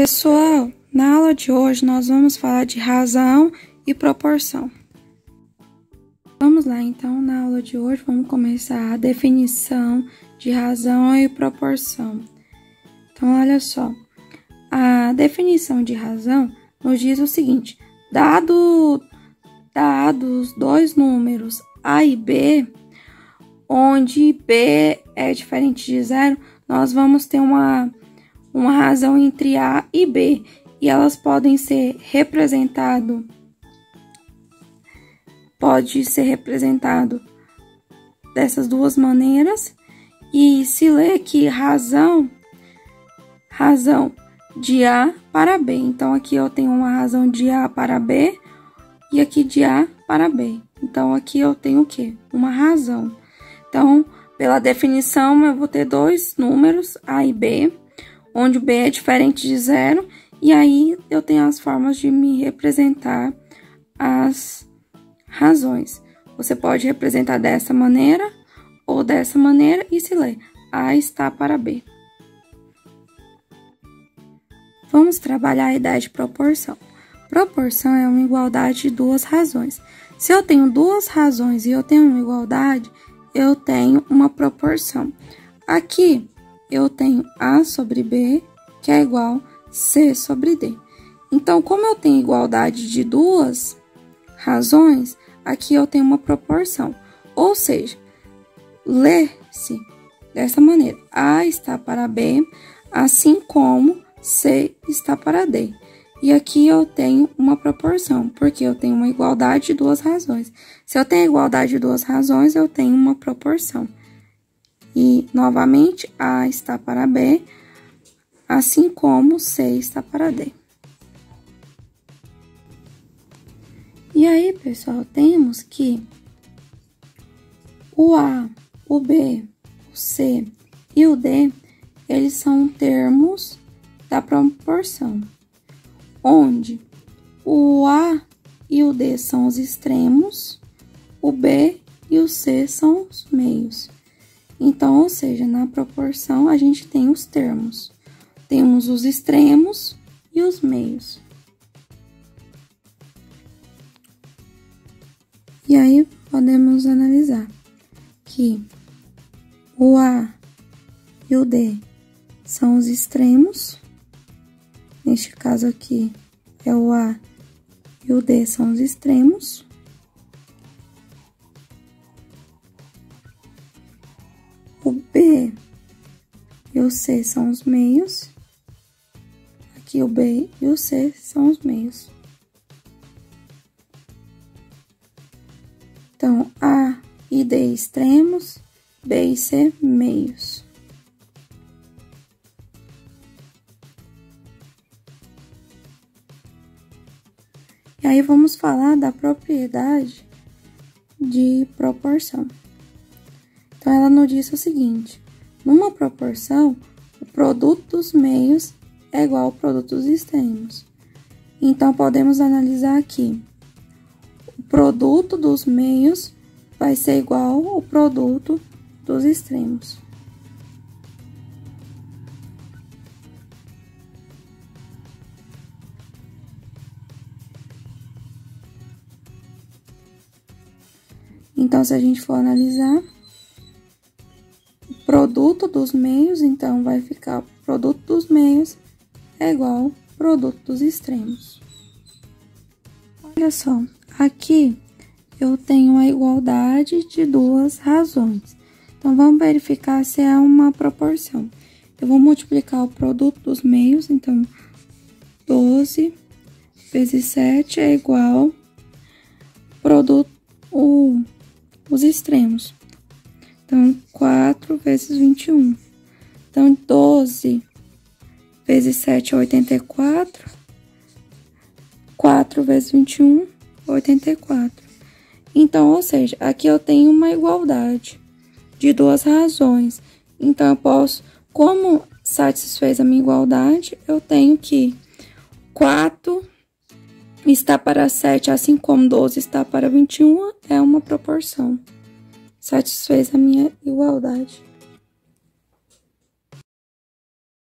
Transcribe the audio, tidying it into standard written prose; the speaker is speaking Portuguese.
Pessoal, na aula de hoje nós vamos falar de razão e proporção. Vamos lá, então, na aula de hoje vamos começar a definição de razão e proporção. Então, olha só, a definição de razão nos diz o seguinte: dados dois números A e B, onde B é diferente de zero, nós vamos ter uma razão entre A e B, e elas podem ser representado dessas duas maneiras, e se lê que razão de A para B. Então, aqui eu tenho uma razão de A para B e aqui de A para B. Então, aqui eu tenho o quê? Uma razão. Então, pela definição, eu vou ter dois números, A e B, onde o B é diferente de zero, e aí eu tenho as formas de me representar as razões. Você pode representar dessa maneira ou dessa maneira e se lê: A está para B. Vamos trabalhar a ideia de proporção. Proporção é uma igualdade de duas razões. Se eu tenho duas razões e eu tenho uma igualdade, eu tenho uma proporção. Aqui eu tenho A sobre B, que é igual a C sobre D. Então, como eu tenho igualdade de duas razões, aqui eu tenho uma proporção. Ou seja, lê-se dessa maneira: A está para B, assim como C está para D. E aqui eu tenho uma proporção, porque eu tenho uma igualdade de duas razões. Se eu tenho igualdade de duas razões, eu tenho uma proporção. E, novamente, A está para B, assim como C está para D. E aí, pessoal, temos que o A, o B, o C e o D, eles são termos da proporção, onde o A e o D são os extremos, o B e o C são os meios. Então, ou seja, na proporção a gente tem os termos. Temos os extremos e os meios. E aí, podemos analisar que o A e o D são os extremos. Neste caso aqui, é o A e o D são os extremos. O B e o C são os meios. Aqui o B e o C são os meios. Então, A e D extremos, B e C meios. E aí vamos falar da propriedade de proporção. Então, ela nos diz o seguinte: numa proporção, o produto dos meios é igual ao produto dos extremos. Então, podemos analisar aqui: o produto dos meios vai ser igual ao produto dos extremos. Então, se a gente for analisar, o produto dos meios, então, vai ficar o produto dos meios é igual ao produto dos extremos. Olha só, aqui eu tenho a igualdade de duas razões. Então, vamos verificar se é uma proporção. Eu vou multiplicar o produto dos meios, então, 12 vezes 7 é igual ao os extremos. Então, 4 vezes 21. Então, 12 vezes 7 é 84. 4 vezes 21, 84. Então, ou seja, aqui eu tenho uma igualdade de duas razões. Então, eu posso, como satisfez a minha igualdade, eu tenho que 4 está para 7, assim como 12 está para 21, é uma proporção. Satisfez a minha igualdade.